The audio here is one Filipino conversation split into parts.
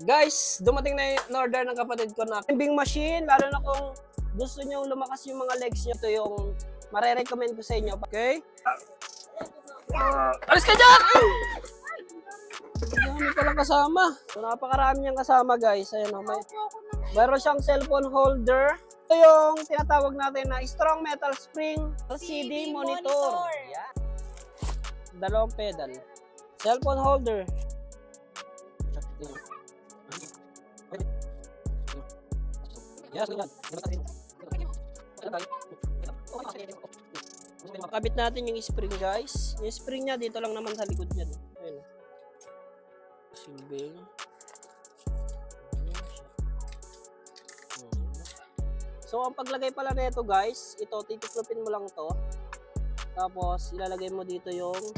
Guys, dumating na yung order ng kapatid ko na climbing machine, lalo na kung gusto nyo lumakas yung mga legs nyo. Ito yung mare-recommend ko sa inyo. Okay? Alis ka dyan! Dami palang kasama. So, napakarami niyang kasama, guys. Ayan, mayroon siyang cellphone holder. Ito yung tinatawag natin na strong metal spring LCD monitor. Yan. Dalawang pedal. Cellphone holder. Yes, kabit natin yung spring, guys. Yung spring niya dito lang naman sa likod niya. Ayun. Silbing. So, ang paglagay pala nito, guys, ito titiklopin mo lang to. Tapos ilalagay mo dito yung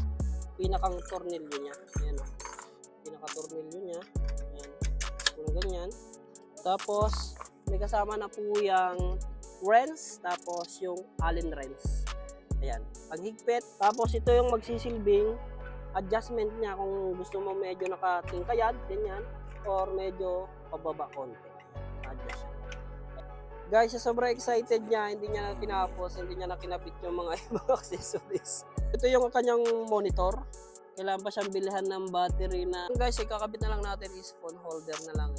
pinakang tornilyo niya. Ayan. Pinaka-tornilyo niya. Ayan. Kung ganyan. Tapos may kasama na po yung wrench, tapos yung Allen wrench. Ayan, paghigpit. Tapos ito yung magsisilbing adjustment niya kung gusto mo medyo nakatingkayad, ganyan, or medyo pababa konti. Adjust. Guys, sobrang excited niya, hindi niya na tinapos, hindi niya na kinabit yung mga ibang accessories. Ito yung kanyang monitor. Kailangan pa siyang bilhan ng battery na. Guys, ikakabit na lang natin is phone holder na lang.